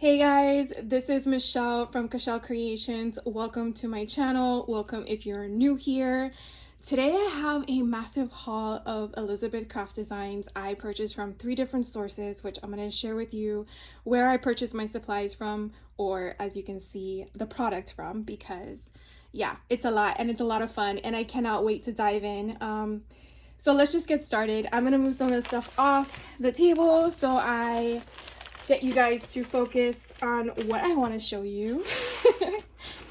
Hey guys, this is Michelle from Michelle Creations. Welcome to my channel. Welcome if you're new here. Today I have a massive haul of Elizabeth craft designs I purchased from 3 different sources, which I'm going to share with you where I purchased my supplies from, or as you can see, the product from, because yeah, it's a lot and it's a lot of fun and I cannot wait to dive in. So let's just get started. I'm going to move some of the stuff off the table so I get you guys to focus on what I want to show you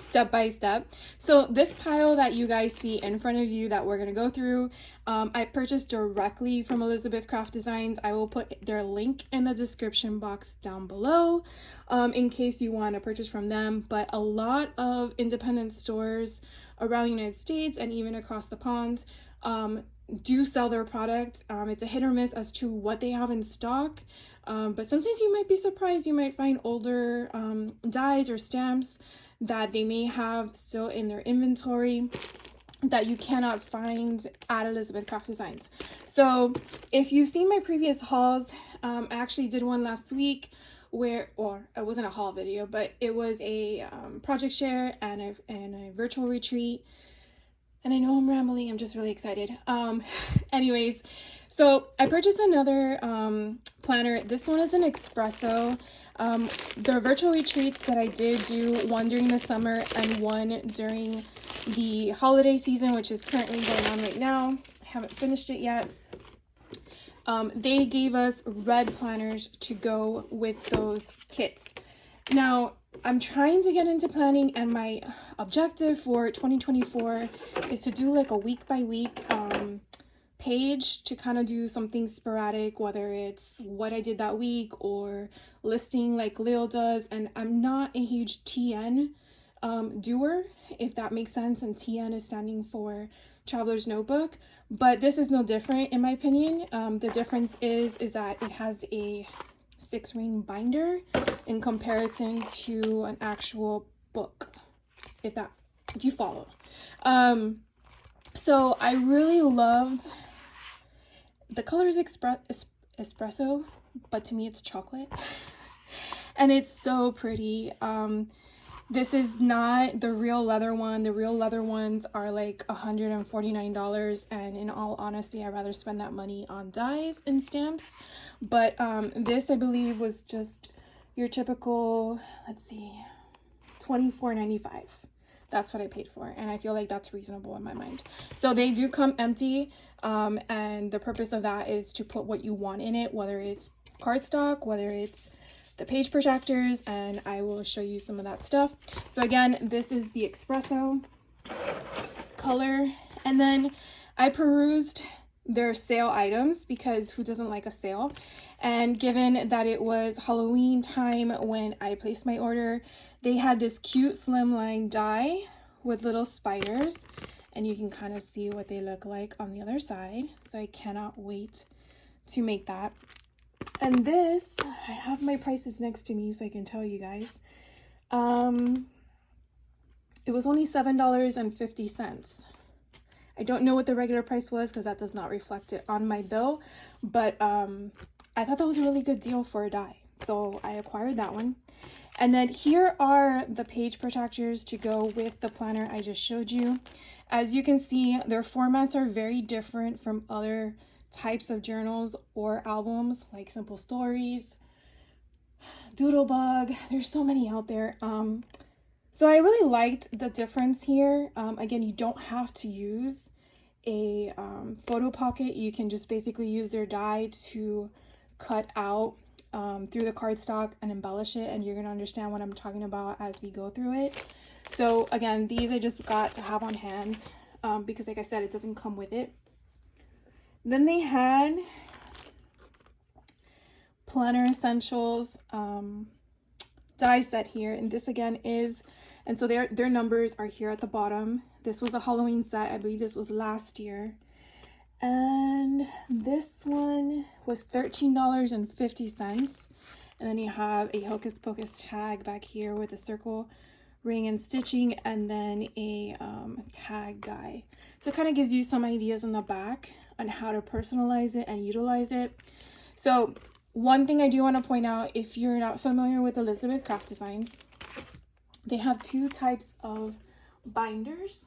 step by step. So this pile that you guys see in front of you that we're going to go through, I purchased directly from Elizabeth Craft Designs. I will put their link in the description box down below in case you want to purchase from them. But a lot of independent stores around the United States and even across the pond do sell their product. It's a hit or miss as to what they have in stock. But sometimes you might be surprised. You might find older dies or stamps that they may have still in their inventory that you cannot find at Elizabeth Craft Designs. So if you've seen my previous hauls, I actually did one last week where, or it wasn't a haul video, but it was a project share and a virtual retreat. And I know I'm rambling, I'm just really excited. Anyways, so I purchased another planner. This one is an espresso. The virtual retreats that I did do, one during the summer and one during the holiday season, which is currently going on right now. I haven't finished it yet. They gave us red planners to go with those kits. Now, I'm trying to get into planning, and my objective for 2024 is to do like a week by week page to kind of do something sporadic, whether it's what I did that week or listing like Lil does. And I'm not a huge TN doer, if that makes sense, and TN is standing for Traveler's Notebook, but this is no different in my opinion. The difference is that it has a 6-ring binder in comparison to an actual book, if you follow. So I really loved the color is espresso, but to me it's chocolate and it's so pretty. This is not the real leather one. The real leather ones are like $149, and in all honesty, I'd rather spend that money on dies and stamps. But this, I believe, was just your typical, let's see, $24.95. That's what I paid for, and I feel like that's reasonable in my mind. So they do come empty, and the purpose of that is to put what you want in it, whether it's cardstock, whether it's the page projectors, and I will show you some of that stuff. So again, this is the espresso color, and then I perused their sale items because who doesn't like a sale? And given that it was Halloween time when I placed my order, they had this cute slimline die with little spiders, and you can kind of see what they look like on the other side. So I cannot wait to make that. And this, I have my prices next to me so I can tell you guys. It was only $7.50. I don't know what the regular price was because that does not reflect it on my bill, but I thought that was a really good deal for a die, so I acquired that one. And then here are the page protectors to go with the planner I just showed you. As you can see, their formats are very different from other types of journals or albums like Simple Stories, Doodlebug. There's so many out there. So I really liked the difference here. Again, you don't have to use a photo pocket. You can just basically use their die to cut out through the cardstock and embellish it, and you're gonna understand what I'm talking about as we go through it. So again, these I just got to have on hand because like I said, it doesn't come with it. Then they had Planner Essentials die set here, and this again is, and so their numbers are here at the bottom. This was a Halloween set. I believe this was last year. And this one was $13.50. And then you have a Hocus Pocus tag back here with a circle ring and stitching, and then a tag die. So it kind of gives you some ideas on the back on how to personalize it and utilize it. So one thing I do want to point out, if you're not familiar with Elizabeth Craft Designs, they have two types of binders.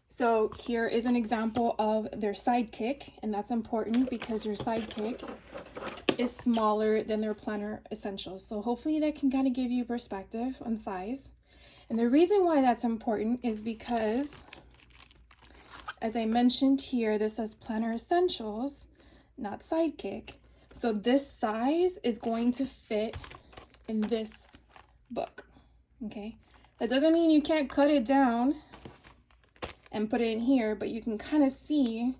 So here is an example of their sidekick, and that's important because your sidekick is smaller than their planner essentials. So hopefully that can kind of give you perspective on size. And the reason why that's important is because, as I mentioned here, this says planner essentials, not sidekick. So this size is going to fit in this book, okay? That doesn't mean you can't cut it down and put it in here, but you can kind of see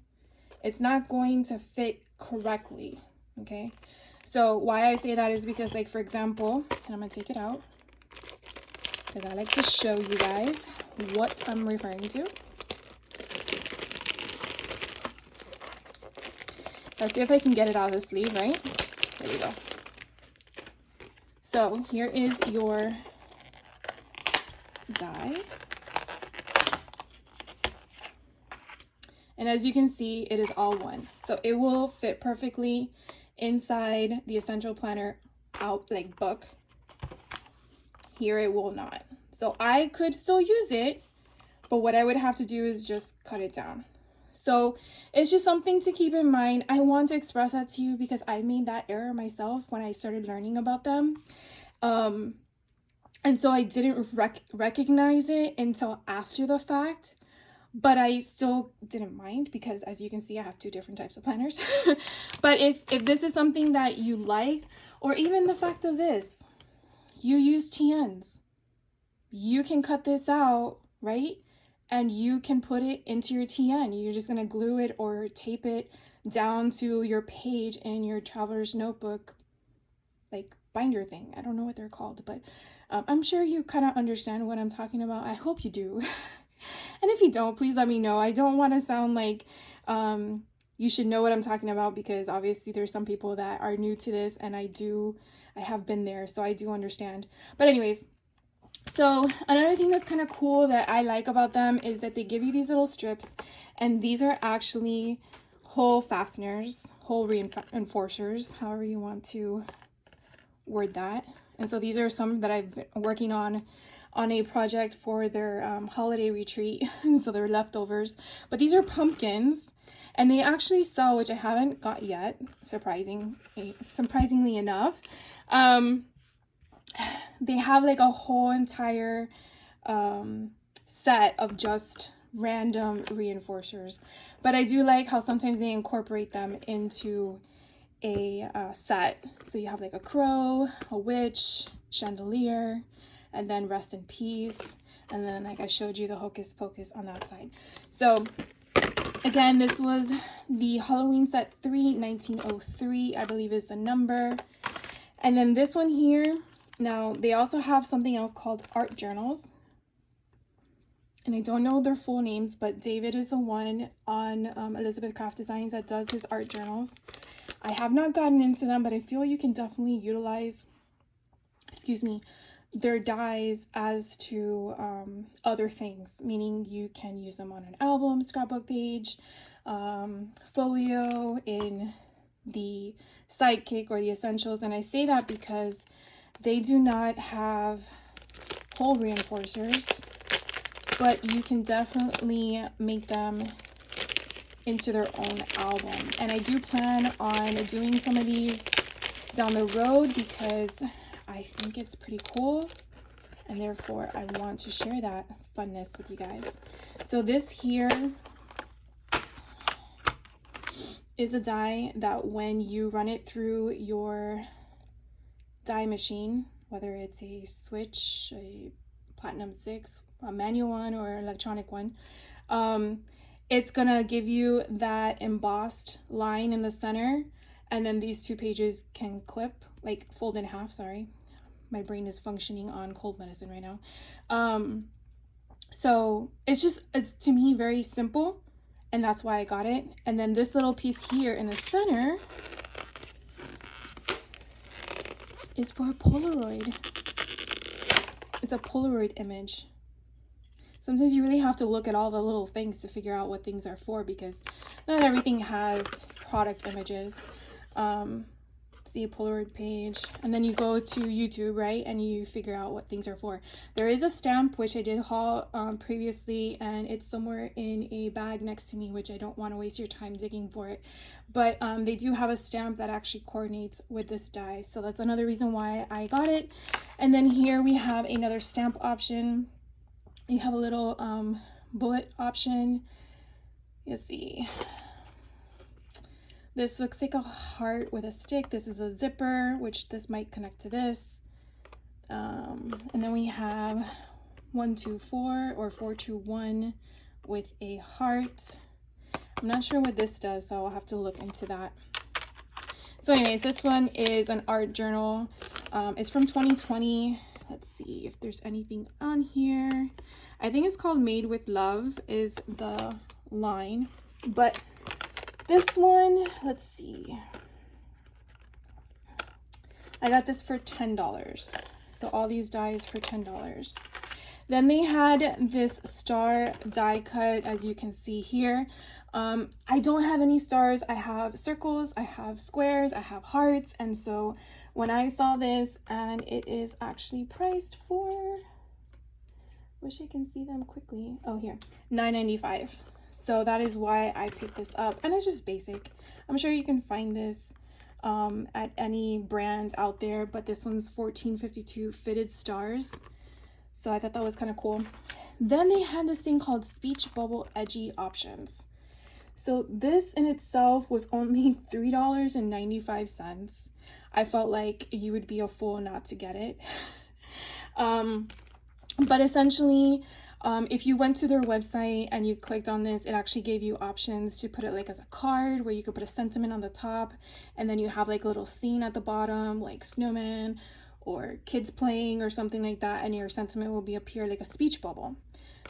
it's not going to fit correctly, okay? So why I say that is because, like, for example, and I'm gonna take it out because I like to show you guys what I'm referring to. Let's see if I can get it out of the sleeve, right? There we go. So here is your die. And as you can see, it is all one. So it will fit perfectly inside the Essential Planner book. Here it will not. So I could still use it, but what I would have to do is just cut it down. So it's just something to keep in mind. I want to express that to you because I made that error myself when I started learning about them. And so I didn't recognize it until after the fact, but I still didn't mind because, as you can see, I have two different types of planners. But if this is something that you like, or even the fact of this, you use TNs, you can cut this out, right? And you can put it into your TN. You're just going to glue it or tape it down to your page in your traveler's notebook, like binder thing. I don't know what they're called, but I'm sure you kind of understand what I'm talking about. I hope you do. And if you don't, please let me know. I don't want to sound like you should know what I'm talking about, because obviously there's some people that are new to this, and I have been there, so I do understand. But anyways, so another thing that's kind of cool that I like about them is that they give you these little strips, and these are actually hole fasteners, hole reinforcers, however you want to word that. And so these are some that I've been working on a project for their holiday retreat. So they're leftovers, but these are pumpkins, and they actually sell, which I haven't got yet, surprisingly enough. They have like a whole entire set of just random reinforcers, but I do like how sometimes they incorporate them into a set. So you have like a crow, a witch, chandelier, and then rest in peace, and then like I showed you the hocus pocus on that side. So again, this was the Halloween set 3, 1903, I believe is the number. And then this one here, now they also have something else called art journals, and I don't know their full names, but David is the one on Elizabeth Craft Designs that does his art journals. I have not gotten into them, but I feel you can definitely utilize, their dies as to other things, meaning you can use them on an album, scrapbook page, folio, in the sidekick or the essentials. And I say that because they do not have hole reinforcers, but you can definitely make them into their own album. And I do plan on doing some of these down the road because I think it's pretty cool, and therefore I want to share that funness with you guys. So this here is a die that when you run it through your die machine, whether it's a Switch, a Platinum 6, a manual one, or electronic one, it's gonna give you that embossed line in the center, and then these two pages can clip, like fold in half, sorry. My brain is functioning on cold medicine right now. So it's to me very simple, and that's why I got it. And then this little piece here in the center is for a Polaroid. It's a Polaroid image. Sometimes you really have to look at all the little things to figure out what things are for, because not everything has product images. see a Polaroid page, and then you go to YouTube, right, and you figure out what things are for. There is a stamp which I did haul previously, and it's somewhere in a bag next to me, which I don't want to waste your time digging for it, but they do have a stamp that actually coordinates with this die, so that's another reason why I got it. And then here we have another stamp option. You have a little bullet option. You see, this looks like a heart with a stick. This is a zipper, which this might connect to this. And then we have 124 or 421 with a heart. I'm not sure what this does, so I'll have to look into that. So anyways, this one is an art journal. It's from 2020. Let's see if there's anything on here. I think it's called Made with Love is the line, but this one, let's see. I got this for $10. So all these dies for $10. Then they had this star die cut, as you can see here. I don't have any stars. I have circles, I have squares, I have hearts. And so when I saw this, and it is actually priced for, wish I can see them quickly. Oh, here, $9.95. So that is why I picked this up, and it's just basic. I'm sure you can find this at any brand out there, but this one's $14.52 fitted stars. So I thought that was kind of cool. Then they had this thing called Speech Bubble Edgy Options. So this in itself was only $3.95. I felt like you would be a fool not to get it. But essentially, if you went to their website and you clicked on this, it actually gave you options to put it like as a card where you could put a sentiment on the top, and then you have like a little scene at the bottom, like snowman or kids playing or something like that, and your sentiment will be appear like a speech bubble.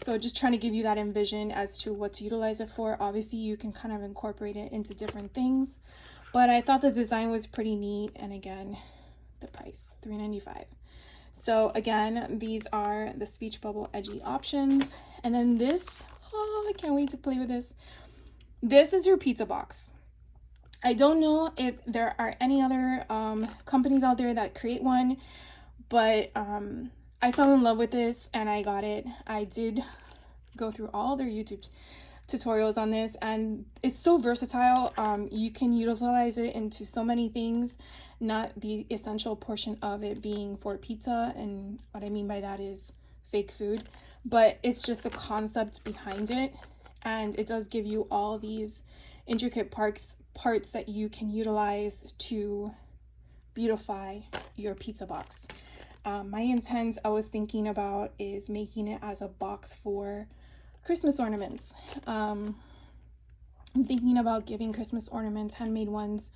So just trying to give you that envision as to what to utilize it for. Obviously, you can kind of incorporate it into different things, but I thought the design was pretty neat, and again, the price, $3.95. So again, these are the speech bubble edgy options. And then this, oh, I can't wait to play with this. This is your pizza box. I don't know if there are any other companies out there that create one, but I fell in love with this and I got it. I did go through all their YouTube tutorials on this, and it's so versatile. You can utilize it into so many things, not the essential portion of it being for pizza, and what I mean by that is fake food, but it's just the concept behind it, and it does give you all these intricate parts that you can utilize to beautify your pizza box. My intent, I was thinking about, is making it as a box for Christmas ornaments. I'm thinking about giving Christmas ornaments, handmade ones,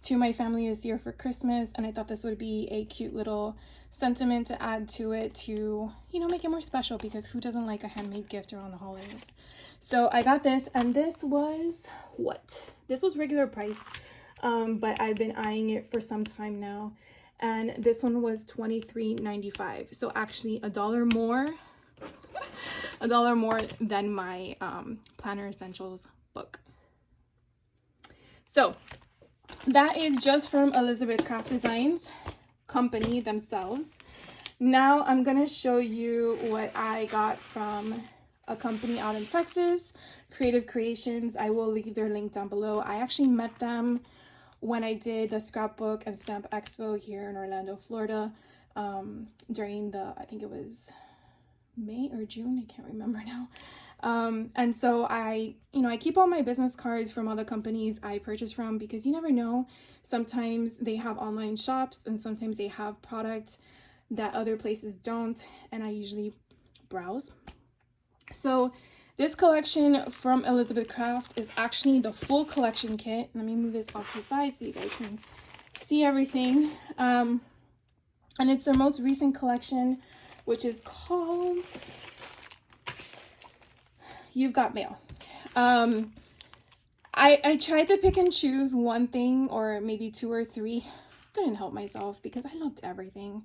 to my family this year for Christmas, and I thought this would be a cute little sentiment to add to it to, you know, make it more special, because who doesn't like a handmade gift around the holidays? So I got this, and this was what? This was regular price, but I've been eyeing it for some time now, and this one was $23.95. So actually $1 more. $1 more than my Planner Essentials book. So that is just from Elizabeth Craft Designs company themselves. Now I'm gonna show you what I got from a company out in Texas, Creative Creations. I will leave their link down below. I actually met them when I did the scrapbook and stamp expo here in Orlando, Florida, during the, I think it was May or June, I can't remember now. And so I keep all my business cards from other companies I purchase from, because you never know. Sometimes they have online shops and sometimes they have product that other places don't, and I usually browse. So this collection from Elizabeth Craft is actually the full collection kit. Let me move this off to the side so you guys can see everything. And it's their most recent collection, which is called You've Got Mail. I tried to pick and choose one thing or maybe two or three. Couldn't help myself because I loved everything.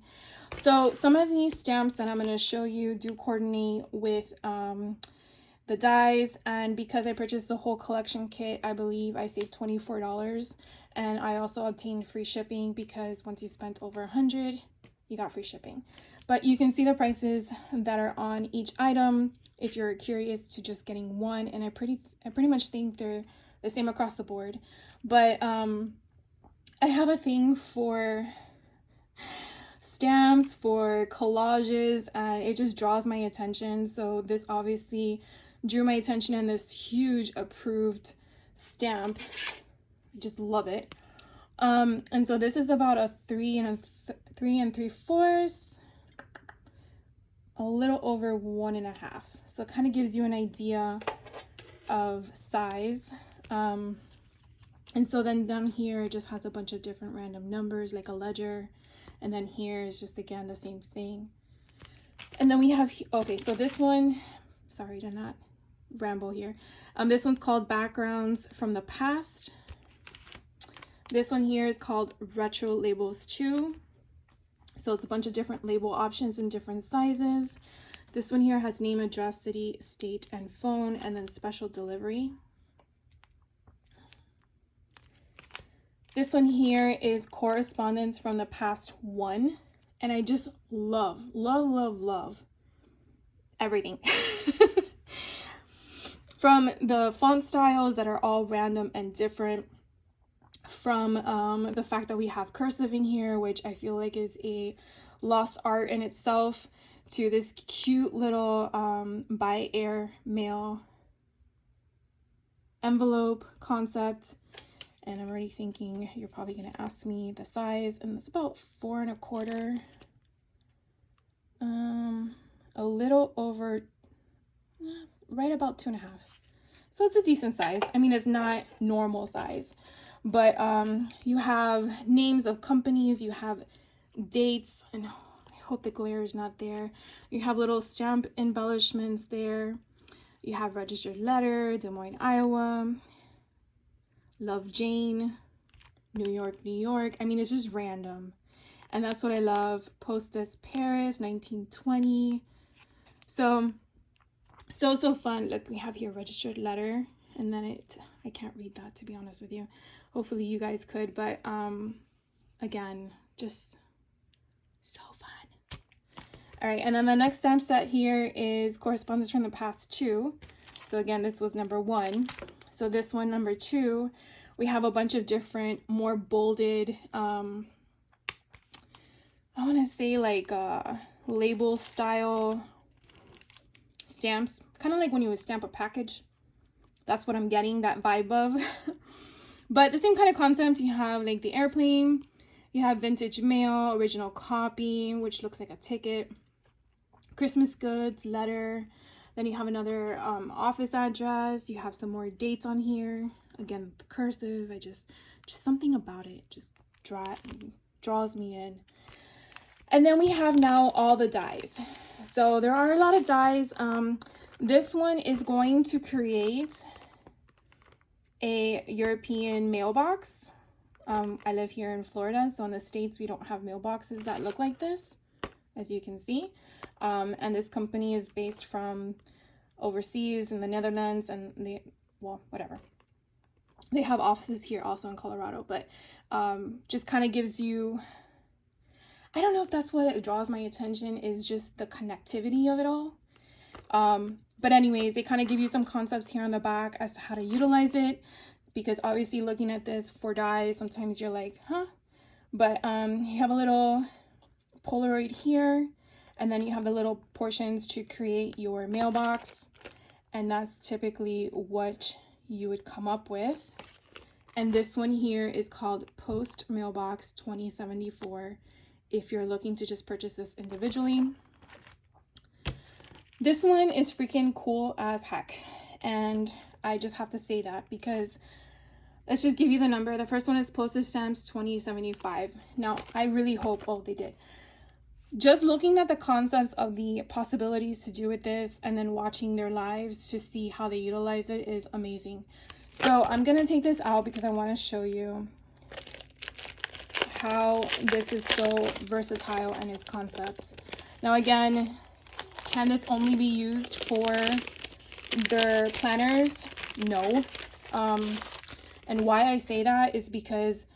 So some of these stamps that I'm going to show you do coordinate with the dies, and because I purchased the whole collection kit, I believe I saved $24, And I also obtained free shipping because once you spent over 100, you got free shipping. But you can see the prices that are on each item if you're curious to just getting one. And I pretty much think they're the same across the board. But I have a thing for stamps, for collages, and it just draws my attention. So this obviously drew my attention, and this huge approved stamp, just love it. And so this is about a 3 3/4, a little over 1.5. So it kind of gives you an idea of size. And so then down here it just has a bunch of different random numbers, like a ledger. And then here is just, again, the same thing. And then we have, okay, so this one, sorry to not ramble here. This one's called Backgrounds from the Past. This one here is called Retro Labels Chew. So it's a bunch of different label options in different sizes. This one here has name, address, city, state, and phone, and then special delivery. This one here is Correspondence from the Past 1. And I just love everything. From the font styles that are all random and different, from the fact that we have cursive in here, which I feel like is a lost art in itself, to this cute little by air mail envelope concept. And I'm already thinking you're probably going to ask me the size, and it's about 4 1/4, a little over, right about 2.5. So it's a decent size. I mean, it's not normal size, but you have names of companies, you have dates, and I hope the glare is not there. You have little stamp embellishments there. You have registered letter, Des Moines, Iowa, Love Jane, New York, New York. I mean, it's just random. And that's what I love. Postage, Paris, 1920. So fun. Look, we have here registered letter, and then I can't read that, to be honest with you. Hopefully you guys could, but again, just so fun. All right, and then the next stamp set here is Correspondence from the Past 2. So again, this was number 1. So this one, number 2, we have a bunch of different, more bolded, I want to say like label style stamps, kind of like when you would stamp a package. That's what I'm getting that vibe of. But the same kind of concept. You have like the airplane, you have vintage mail, original copy, which looks like a ticket, Christmas goods, letter. Then you have another office address. You have some more dates on here. Again, the cursive. Just something about it just draws me in. And then we have now all the dies. So there are a lot of dies. This one is going to create a European mailbox. I live here in Florida, so in the States we don't have mailboxes that look like this, as you can see. And this company is based from overseas in the Netherlands, and whatever. They have offices here also in Colorado, but just kind of gives you, I don't know if that's what draws my attention, is just the connectivity of it all. But anyways, they kind of give you some concepts here on the back as to how to utilize it, because obviously looking at this for dies, sometimes you're like, huh? But you have a little Polaroid here, and then you have the little portions to create your mailbox, and that's typically what you would come up with. And this one here is called Post Mailbox 2074 if you're looking to just purchase this individually. This one is freaking cool as heck, and I just have to say that because let's just give you the number. The first one is Postage Stamps 2075. Now, I really hope, oh, they did. Just looking at the concepts of the possibilities to do with this and then watching their lives to see how they utilize it is amazing. So I'm going to take this out because I want to show you how this is so versatile and its concepts. Now, again, can this only be used for their planners? No. And why I say that is because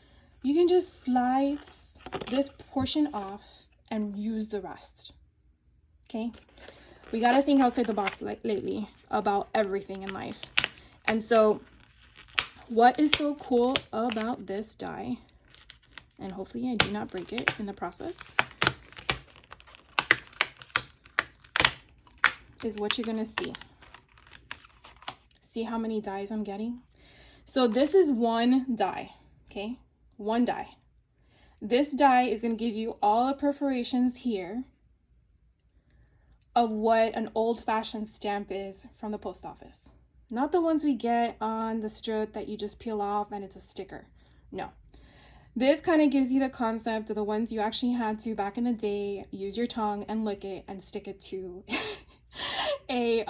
you can just slice this portion off and use the rest. Okay? We got to think outside the box lately about everything in life. And so what is so cool about this die, and hopefully I do not break it in the process, is what you're going to see. See how many dies I'm getting? So this is one die, okay? One die. This die is going to give you all the perforations here of what an old-fashioned stamp is from the post office. Not the ones we get on the strip that you just peel off and it's a sticker. No. This kind of gives you the concept of the ones you actually had to, back in the day, use your tongue and lick it and stick it to a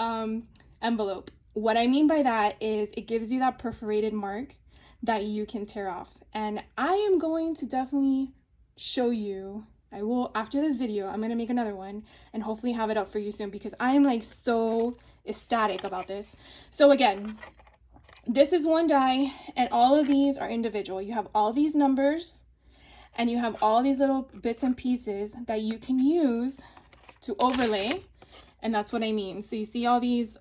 envelope. What I mean by that is it gives you that perforated mark that you can tear off. And I am going to definitely show you, I will, after this video, I'm going to make another one and hopefully have it up for you soon because I am like so ecstatic about this. So again, this is one die and all of these are individual. You have all these numbers and you have all these little bits and pieces that you can use to overlay. And that's what I mean. So you see all these,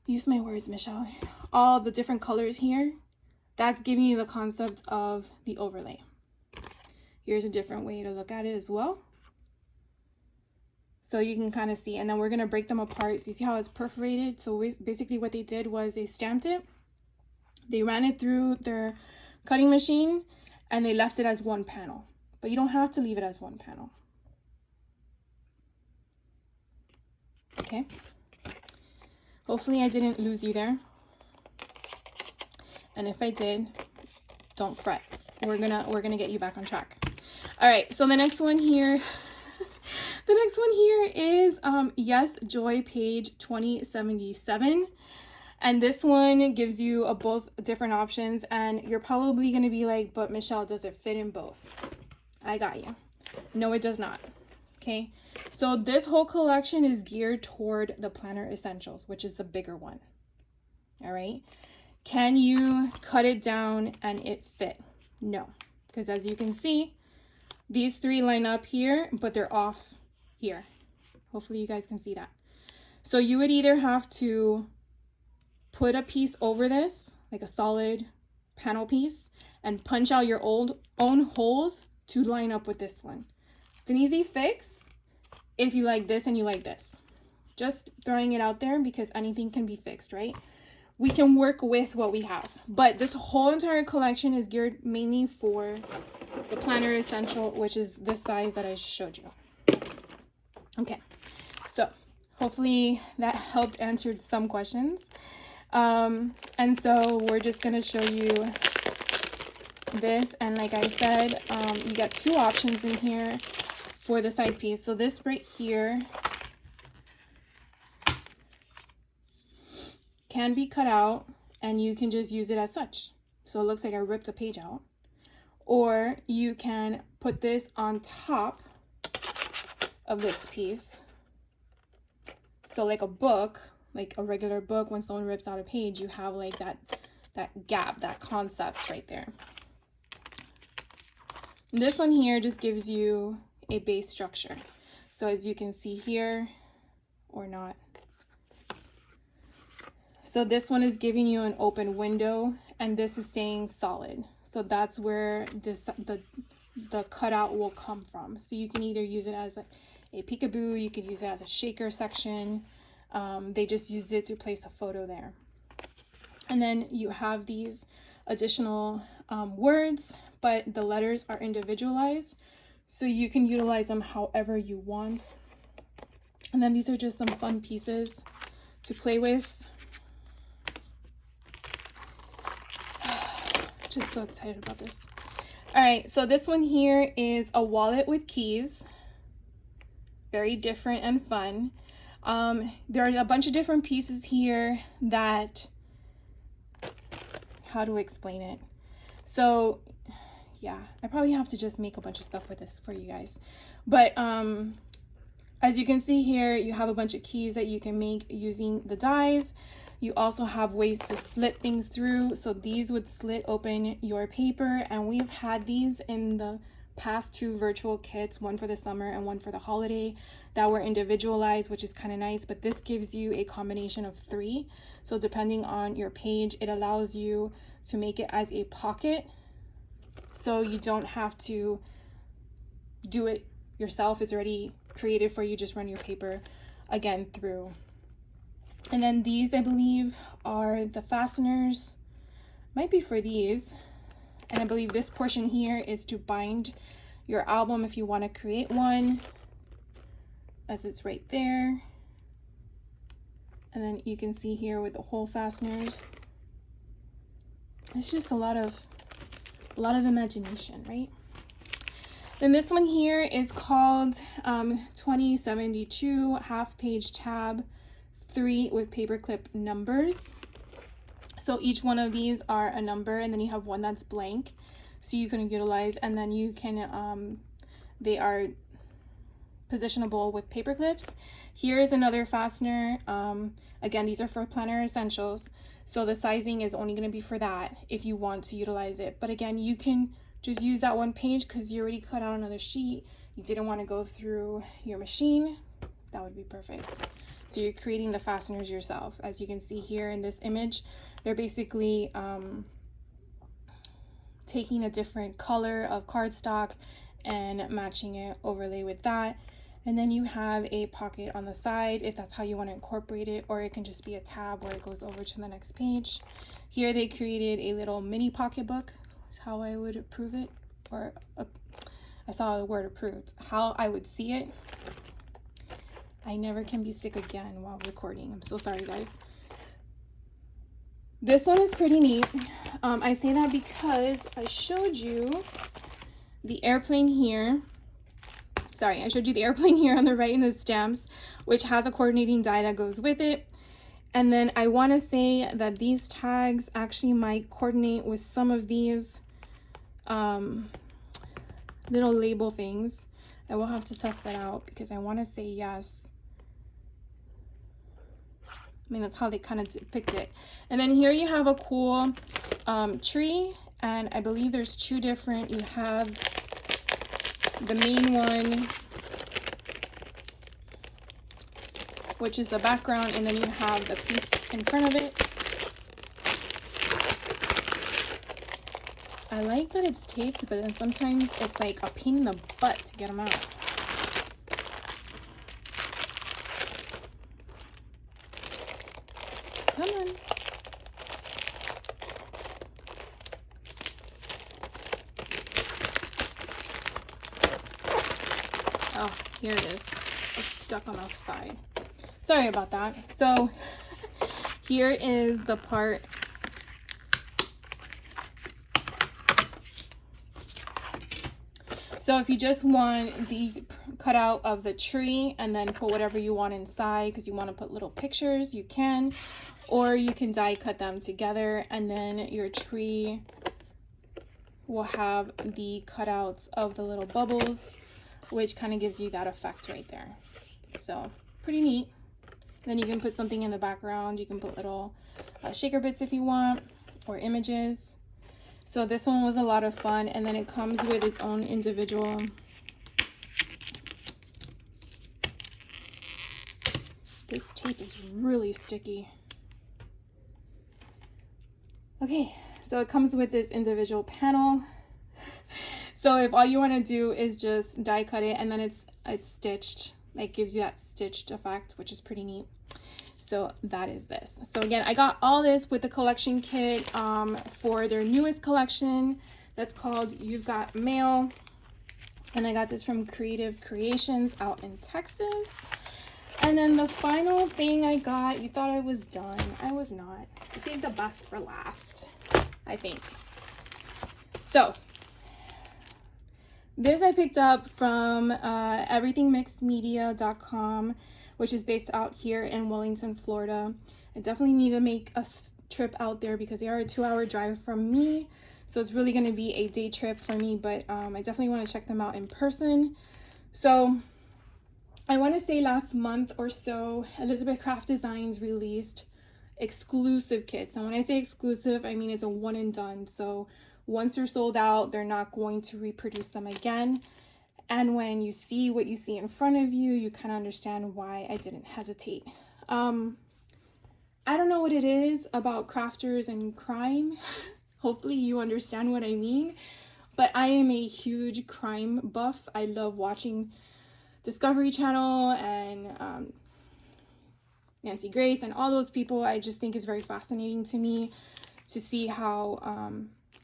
use my words, Michelle, all the different colors here. That's giving you the concept of the overlay. Here's a different way to look at it as well. So you can kind of see, and then we're going to break them apart. So you see how it's perforated? So basically what they did was they stamped it, they ran it through their cutting machine, and they left it as one panel. But you don't have to leave it as one panel. Okay. Hopefully I didn't lose you there. And if I did, don't fret. We're gonna get you back on track. All right, so the next one here, the next one here is Yes Joy page 2077. And this one gives you both different options, and you're probably gonna be like, but Michelle, does it fit in both? I got you. No, it does not. Okay. So this whole collection is geared toward the planner essentials, which is the bigger one. All right. Can you cut it down and it fit? No, because as you can see, these three line up here, but they're off here. Hopefully you guys can see that. So you would either have to put a piece over this, like a solid panel piece, and punch out your own holes to line up with this one. It's an easy fix if you like this and you like this. Just throwing it out there because anything can be fixed, right? We can work with what we have. But this whole entire collection is geared mainly for the planner essential, which is this size that I showed you. Okay, so hopefully that helped answer some questions. And so we're just going to show you this. And like I said, you got two options in here for the side piece. So this right here can be cut out and you can just use it as such. So it looks like I ripped a page out. Or you can put this on top of this piece. So like a book, like a regular book, when someone rips out a page, you have like that gap, that concept right there. And this one here just gives you a base structure. So as you can see here, or not. So this one is giving you an open window, and this is staying solid. So that's where the cutout will come from. So you can either use it as a peekaboo, you could use it as a shaker section. They just used it to place a photo there. And then you have these additional words, but the letters are individualized. So you can utilize them however you want. And then these are just some fun pieces to play with. Just so excited about this. All right, so this one here is a wallet with keys. Very different and fun. There are a bunch of different pieces here that, how do I explain it? So yeah, I probably have to just make a bunch of stuff with this for you guys. But as you can see here, you have a bunch of keys that you can make using the dies. You also have ways to slit things through. So these would slit open your paper, and we've had these in the past 2 virtual kits, one for the summer and one for the holiday, that were individualized, which is kind of nice. But this gives you a combination of 3. So depending on your page, it allows you to make it as a pocket, so you don't have to do it yourself. It's already created for you. Just run your paper again through. And then these, I believe, are the fasteners. Might be for these. And I believe this portion here is to bind your album if you want to create one, as it's right there. And then you can see here with the hole fasteners. It's just a lot of imagination, right? Then this one here is called 2072 half page tab 3 with paperclip numbers. So each one of these are a number, and then you have one that's blank, so you can utilize, and then you can they are positionable with paper clips. Here is another fastener. Again, these are for planner essentials, so the sizing is only going to be for that if you want to utilize it. But again, you can just use that one page because you already cut out another sheet. You didn't want to go through your machine. That would be perfect. So you're creating the fasteners yourself. As you can see here in this image, they're basically taking a different color of cardstock and matching it overlay with that. And then you have a pocket on the side if that's how you want to incorporate it, or it can just be a tab where it goes over to the next page. Here they created a little mini pocketbook. That's how I would approve it, or I saw the word approved. How I would see it. I never can be sick again while recording. I'm so sorry, guys. This one is pretty neat. I say that because I showed you the airplane here. Sorry, I showed you the airplane here on the right in the stamps, which has a coordinating die that goes with it. And then I want to say that these tags actually might coordinate with some of these little label things. I will have to test that out because I want to say yes. I mean, that's how they kind of depict it. And then here you have a cool tree, and I believe there's 2 different. You have the main one, which is the background, and then you have the piece in front of it. I like that it's taped, but then sometimes it's like a pain in the butt to get them out. Come on. Oh, here it is. It's stuck on the side. Sorry about that. So here is the part. So if you just want the cutout of the tree and then put whatever you want inside because you want to put little pictures, you can. Or you can die cut them together, and then your tree will have the cutouts of the little bubbles, which kind of gives you that effect right there. So pretty neat. Then you can put something in the background. You can put little shaker bits if you want, or images. So this one was a lot of fun, and then it comes with its own individual this tape is really sticky. Okay, so it comes with this individual panel. So if all you want to do is just die cut it, and then it's stitched, it gives you that stitched effect, which is pretty neat. So that is this. So again, I got all this with the collection kit for their newest collection that's called You've Got Mail. And I got this from Creative Creations out in Texas. And then the final thing I got, you thought I was done. I was not. I saved the best for last, I think. So this I picked up from everythingmixedmedia.com, which is based out here in Wellington, Florida. I definitely need to make a trip out there because they are a 2-hour drive from me. So it's really going to be a day trip for me, but I definitely want to check them out in person. So I want to say last month or so, Elizabeth Craft Designs released exclusive kits. And when I say exclusive, I mean it's a one and done. So once they're sold out, they're not going to reproduce them again. And when you see what you see in front of you, you kind of understand why I didn't hesitate. I don't know what it is about crafters and crime. Hopefully you understand what I mean. But I am a huge crime buff. I love watching Discovery Channel and Nancy Grace and all those people. I just think it's very fascinating to me to see how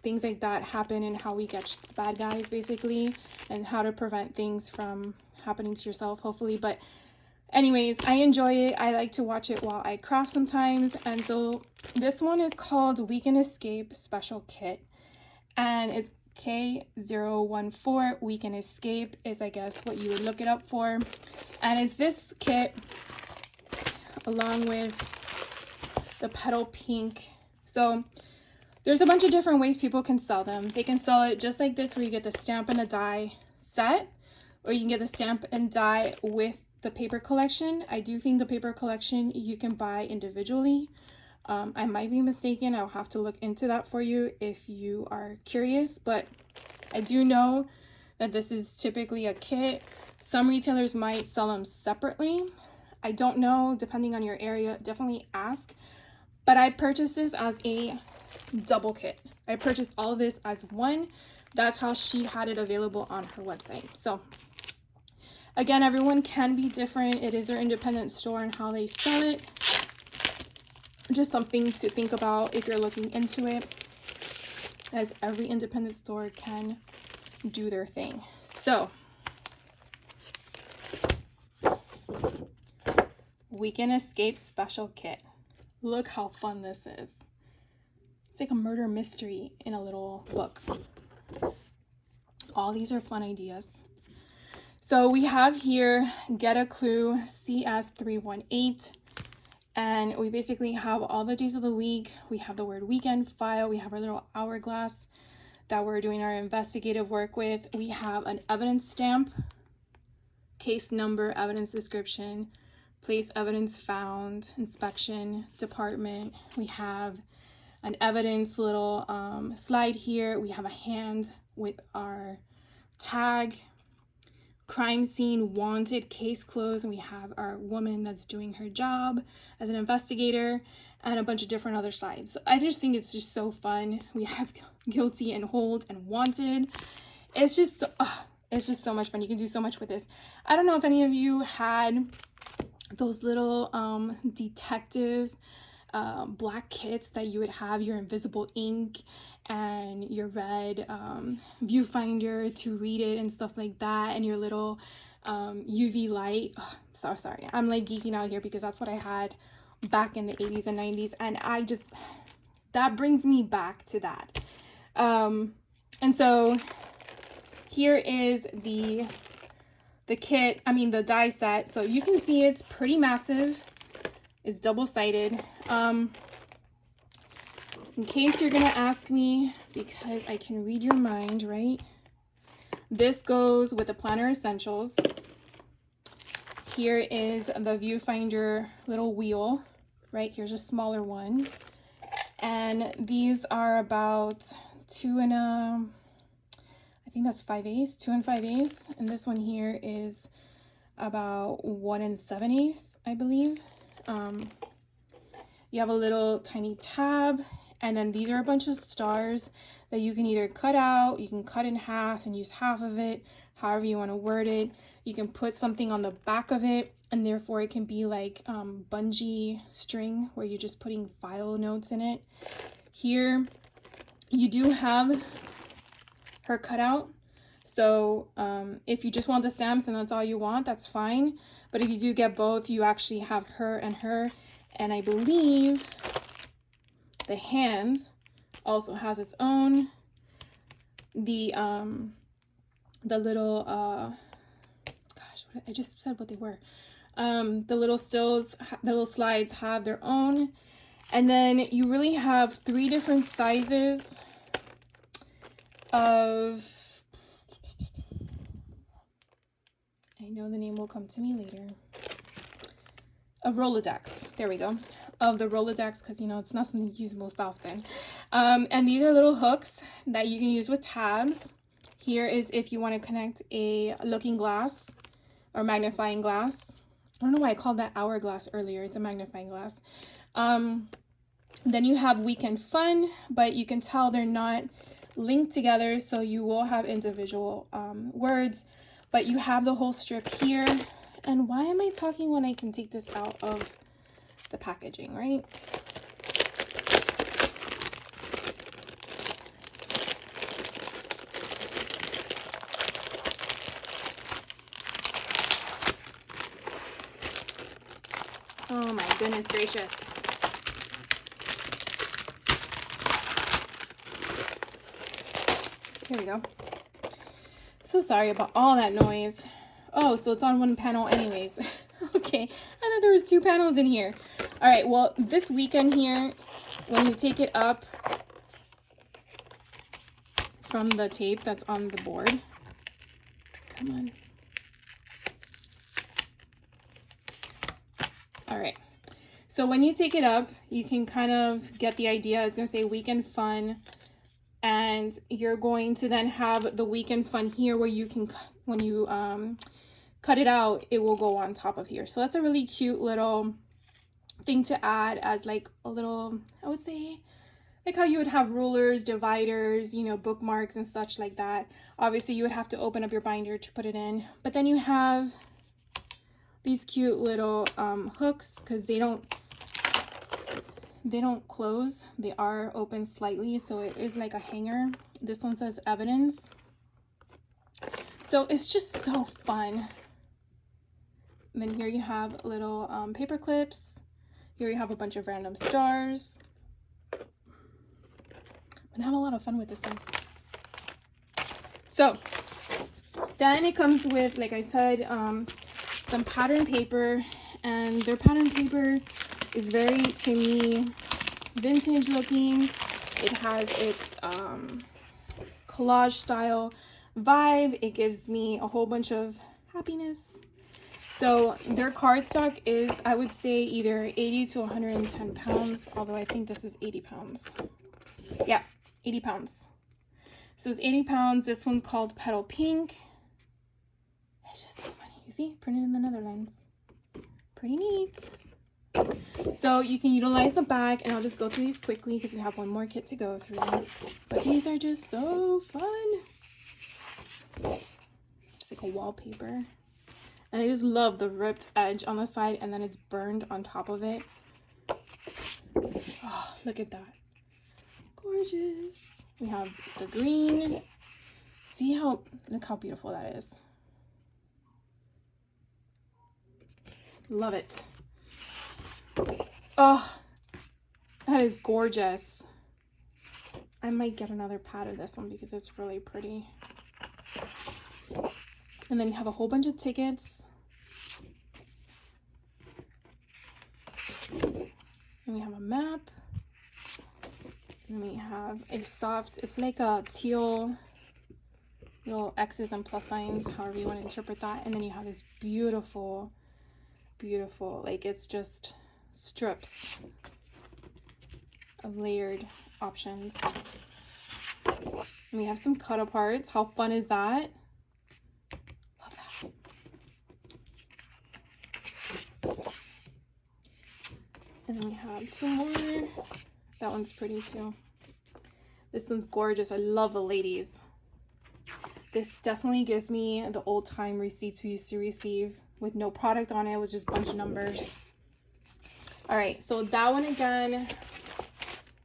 things like that happen and how we catch the bad guys, basically, and how to prevent things from happening to yourself, hopefully. But anyways, I enjoy it. I like to watch it while I craft sometimes. And so this one is called Weekend Escape Special Kit, and it's K014. Weekend Escape is, I guess, what you would look it up for. And it's this kit along with the Petal Pink. So there's a bunch of different ways people can sell them. They can sell it just like this, where you get the stamp and the die set, or you can get the stamp and die with the paper collection. I do think the paper collection you can buy individually. I might be mistaken. I'll have to look into that for you if you are curious, but I do know that this is typically a kit. Some retailers might sell them separately. I don't know, depending on your area, definitely ask. But I purchased this as a double kit. I purchased all of this as one. That's how she had it available on her website. So again, everyone can be different. It is their independent store and how they sell it. Just something to think about if you're looking into it, as every independent store can do their thing. So Weekend Escape Special Kit. Look how fun this is. It's like a murder mystery in a little book. All these are fun ideas. So we have here Get a Clue CS318. And we basically have all the days of the week. We have the word weekend file. We have our little hourglass that we're doing our investigative work with. We have an evidence stamp, case number, evidence description, place evidence found, inspection, department. We have an evidence little slide here. We have a hand with our tag, crime scene, wanted, case closed, and we have our woman that's doing her job as an investigator, and a bunch of different other slides. So I just think it's just so fun. We have guilty and hold and wanted. It's just so much fun. You can do so much with this. I don't know if any of you had those little detective black kits that you would have your invisible ink and your red viewfinder to read it and stuff like that, and your little UV light. Oh, so sorry, I'm like geeking out here because that's what I had back in the 80s and 90s, and I just, that brings me back to that. And so here is the kit, I mean the die set. So you can see it's pretty massive. It's double-sided. In case you're gonna ask me, because I can read your mind, right? This goes with the planner essentials. Here is the viewfinder little wheel, right? Here's a smaller one. And these are about 2 and 5/8, 2 and 5/8. And this one here is about 1 7/8, I believe. You have a little tiny tab, and then these are a bunch of stars that you can either cut out, you can cut in half and use half of it, however you want to word it. You can put something on the back of it, and therefore it can be like bungee string where you're just putting file notes in it. Here you do have her cutout. So if you just want the stamps and that's all you want, that's fine. But if you do get both, you actually have her and her. And I believe the hand also has its own. The little gosh, I just said what they were. The little stills, the little slides have their own. And then you really have 3 different sizes of, I know the name will come to me later, of Rolodex. There we go. of the Rolodex because, you know, it's not something you use most often. And these are little hooks that you can use with tabs. Here is if you want to connect a looking glass or magnifying glass. I don't know why I called that hourglass earlier. It's a magnifying glass. Then you have weekend fun, but you can tell they're not linked together, so you will have individual words, but you have the whole strip here. And why am I talking when I can take this out of the packaging, right? Oh my goodness gracious. Here we go. So sorry about all that noise. Oh, so it's on one panel anyways. Okay, I thought there was 2 panels in here. All right, well, this weekend here, when you take it up from the tape that's on the board, come on. All right, so when you take it up, you can kind of get the idea. It's gonna say weekend fun, and you're going to then have the weekend fun here where you can, when you cut it out, it will go on top of here. So that's a really cute little thing to add as like a little, I would say, like how you would have rulers, dividers, you know, bookmarks and such like that. Obviously you would have to open up your binder to put it in, but then you have these cute little hooks because they don't close. They are open slightly, so it is like a hanger. This one says evidence. So it's just so fun. And then here you have little paper clips. Here you have a bunch of random stars. And have a lot of fun with this one. So then it comes with, like I said, some pattern paper, and their pattern paper is very, to me, vintage looking. It has its collage style vibe. It gives me a whole bunch of happiness. So their cardstock is, I would say, either 80 to 110 pounds, although I think this is 80 pounds. Yeah, 80 pounds. So it's 80 pounds. This one's called Petal Pink. It's just so funny. You see, printed in the Netherlands. Pretty neat. So you can utilize the bag, and I'll just go through these quickly because we have one more kit to go through. But these are just so fun. It's like a wallpaper. And I just love the ripped edge on the side, and then it's burned on top of it. Oh, look at that. Gorgeous. We have the green. See how, look how beautiful that is. Love it. Oh, that is gorgeous. I might get another pad of this one because it's really pretty. And then you have a whole bunch of tickets. And we have a map. And we have a soft, it's like a teal, little X's and plus signs, however you want to interpret that. And then you have this beautiful, beautiful, like it's just strips of layered options. And we have some cut aparts. How fun is that? And then we have 2 more. That one's pretty too. This one's gorgeous. I love the ladies. This definitely gives me the old time receipts we used to receive with no product on it. It was just a bunch of numbers. All right, so that one again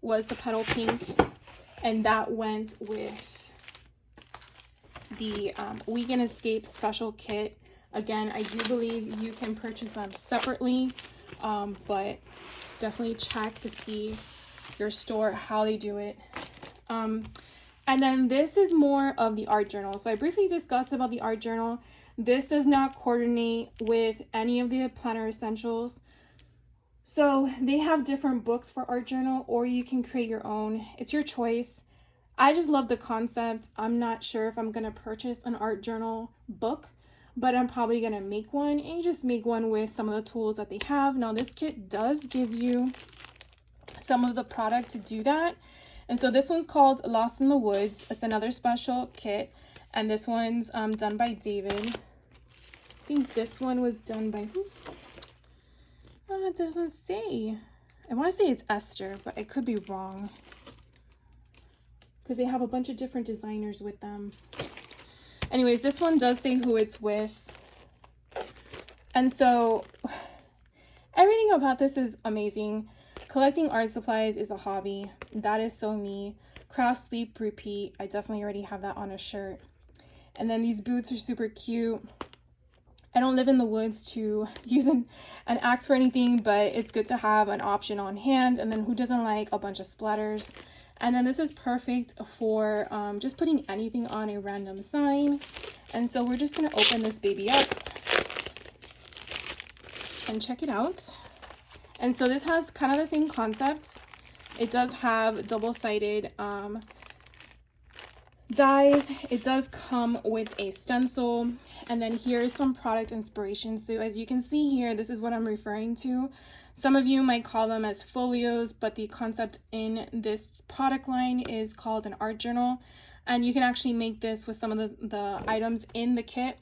was the Petal Pink, and that went with the Weekend Escape special kit. Again, I do believe you can purchase them separately, but definitely check to see your store how they do it. And then this is more of the art journal. So I briefly discussed about the art journal. This does not coordinate with any of the planner essentials. So they have different books for art journal, or you can create your own. It's your choice. I just love the concept. I'm not sure if I'm going to purchase an art journal book, but I'm probably gonna make one, and you just make one with some of the tools that they have. Now this kit does give you some of the product to do that, and so this one's called Lost in the Woods. It's another special kit, and this one's done by David. I think this one was done by who? It doesn't say. I want to say it's Esther, but I could be wrong, because they have a bunch of different designers with them. Anyways, this one does say who it's with. And so everything about this is amazing. Collecting art supplies is a hobby. That is so me. Craft, sleep, repeat. I definitely already have that on a shirt. And then these boots are super cute. I don't live in the woods to use an axe for anything, but it's good to have an option on hand. And then who doesn't like a bunch of splatters? And then this is perfect for just putting anything on a random sign. And so we're just going to open this baby up and check it out. And so this has kind of the same concept. It does have double-sided dies. It does come with a stencil. And then here's some product inspiration. So as you can see here, this is what I'm referring to. Some of you might call them as folios, but the concept in this product line is called an art journal. And you can actually make this with some of the items in the kit.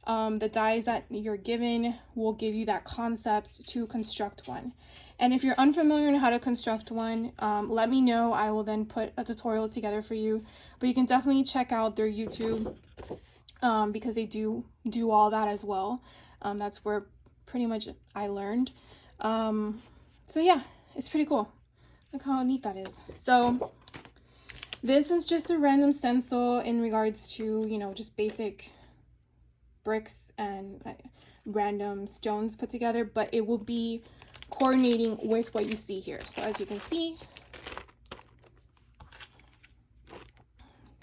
The dies that you're given will give you that concept to construct one. And if you're unfamiliar on how to construct one, let me know. I will then put a tutorial together for you. But you can definitely check out their YouTube because they do all that as well. That's where pretty much I learned. So yeah, it's pretty cool. Look how neat that is. So this is just a random stencil in regards to, you know, just basic bricks and random stones put together, but it will be coordinating with what you see here. So as you can see,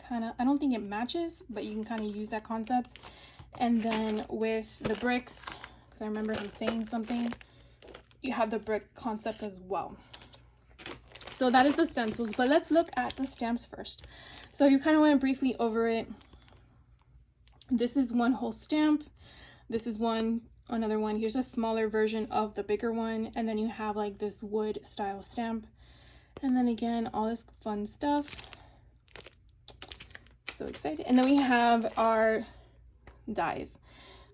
kind of, I don't think it matches, but you can kind of use that concept. And then with the bricks, because I remember him saying something, you have the brick concept as well. So that is the stencils, but let's look at the stamps first. So you kind of went briefly over it. This is one whole stamp. This is another one. Here's a smaller version of the bigger one. And then you have like this wood style stamp. And then again, all this fun stuff. So excited. And then we have our dies.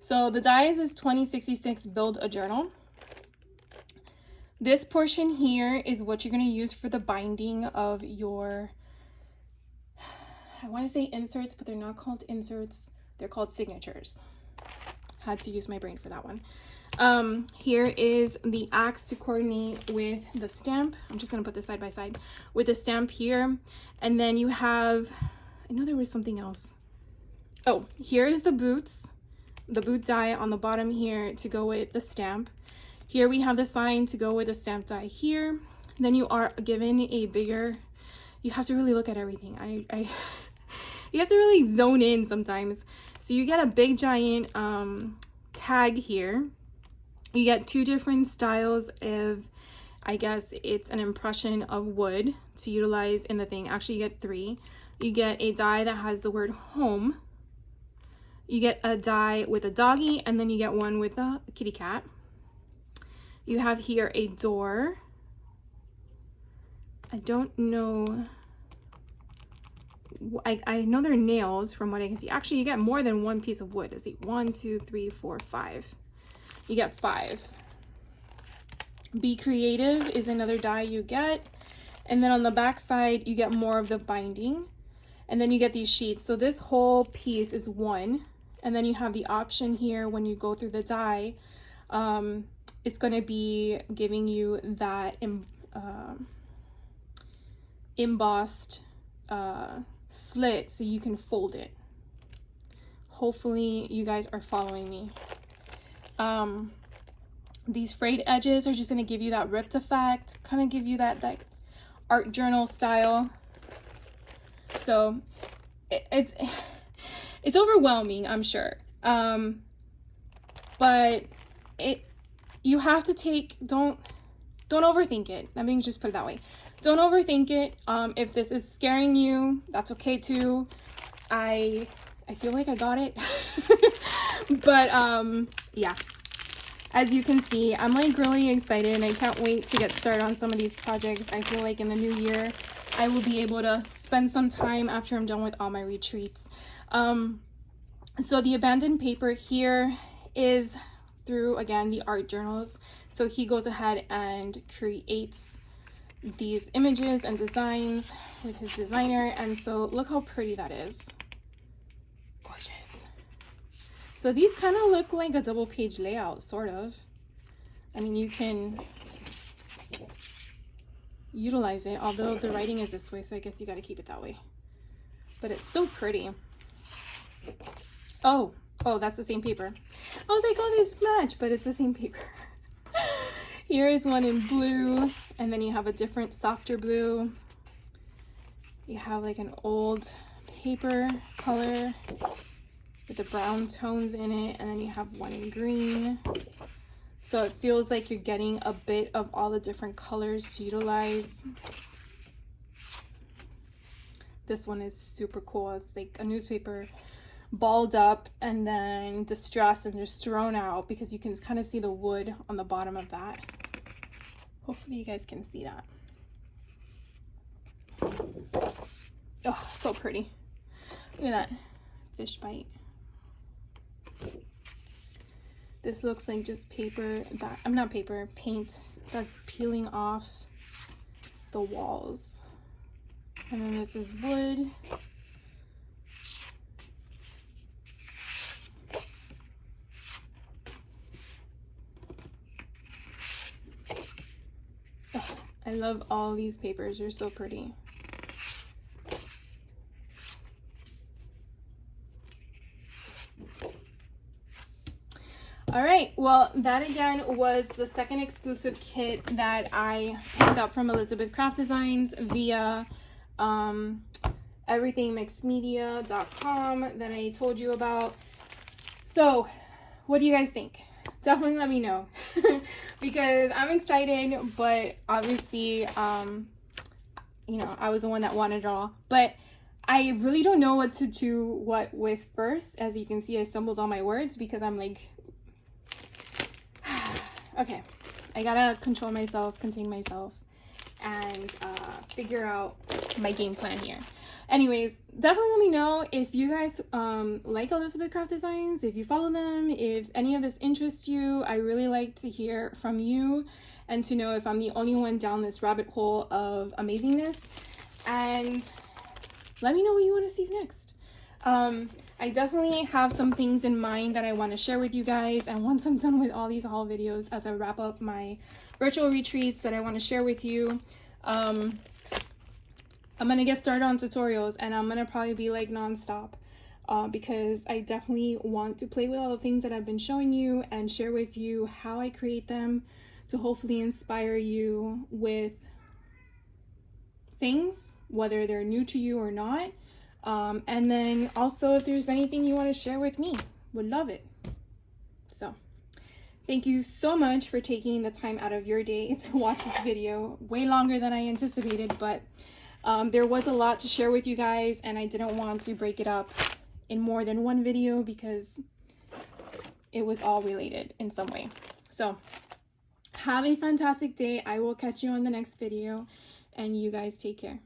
So the dies is 2066 Build a Journal. This portion here is what you're going to use for the binding of your, I want to say inserts, but they're not called inserts. They're called signatures. Had to use my brain for that one. Here is the axe to coordinate with the stamp. I'm just going to put this side by side with the stamp here. And then you have, I know there was something else. Oh, here is the boots, the boot die on the bottom here to go with the stamp. Here we have the sign to go with the stamp die here. Then you are given a bigger, you have to really look at everything. You have to really zone in sometimes. So you get a big giant tag here. You get two different styles of, I guess it's an impression of wood to utilize in the thing. Actually, you get three. You get a die that has the word home. You get a die with a doggy, and then you get one with a kitty cat. You have here a door. I don't know. I know they're nails from what I can see. Actually, you get more than one piece of wood. Let's see. 1, 2, 3, 4, 5. You get 5. Be Creative is another die you get. And then on the back side, you get more of the binding. And then you get these sheets. So this whole piece is 1. And then you have the option here when you go through the die. It's going to be giving you that embossed slit so you can fold it. Hopefully you guys are following me. These frayed edges are just going to give you that ripped effect, kind of give you that art journal style. So it's overwhelming, I'm sure. But you have to don't overthink it. Let me just put it that way. Don't overthink it. If this is scaring you, that's okay too. I I feel like I got it. But yeah, as you can see, I'm like really excited and I can't wait to get started on some of these projects. I feel like in the new year I will be able to spend some time after I'm done with all my retreats. So the abandoned paper here is through, again, the art journals. So he goes ahead and creates these images and designs with his designer, and so look how pretty that is. Gorgeous. So these kind of look like a double page layout, sort of. I mean, you can utilize it, although the writing is this way, so I guess you got to keep it that way. But it's so pretty. Oh, that's the same paper. I was like, oh, these match, but it's the same paper. Here is one in blue, and then you have a different softer blue. You have like an old paper color with the brown tones in it, and then you have one in green. So it feels like you're getting a bit of all the different colors to utilize. This one is super cool. It's like a newspaper balled up and then distressed and just thrown out, because you can kind of see the wood on the bottom of that. Hopefully you guys can see that. Oh, so pretty. Look at that fish bite. This looks like just paper that, I'm not paper, paint that's peeling off the walls. And then this is wood. Oh, I love all these papers, they're so pretty. All right, well, that again was the second exclusive kit that I picked up from Elizabeth Craft Designs via everythingmixedmedia.com that I told you about. So what do you guys think? Definitely let me know. Because I'm excited, but obviously you know, I was the one that wanted it all, but I really don't know what to do what with first. As you can see, I stumbled on my words because I'm like, okay, I gotta control myself, contain myself, and figure out my game plan here. Anyways, definitely let me know if you guys like Elizabeth Craft Designs, if you follow them, if any of this interests you. I really like to hear from you and to know if I'm the only one down this rabbit hole of amazingness. And let me know what you want to see next. I definitely have some things in mind that I want to share with you guys, and once I'm done with all these haul videos, as I wrap up my virtual retreats that I want to share with you, I'm gonna get started on tutorials, and I'm gonna probably be like non-stop because I definitely want to play with all the things that I've been showing you and share with you how I create them to hopefully inspire you with things, whether they're new to you or not. And then also if there's anything you want to share with me, would love it. So thank you so much for taking the time out of your day to watch this video. Way longer than I anticipated, but there was a lot to share with you guys, and I didn't want to break it up in more than one video because it was all related in some way. So have a fantastic day. I will catch you on the next video, and you guys take care.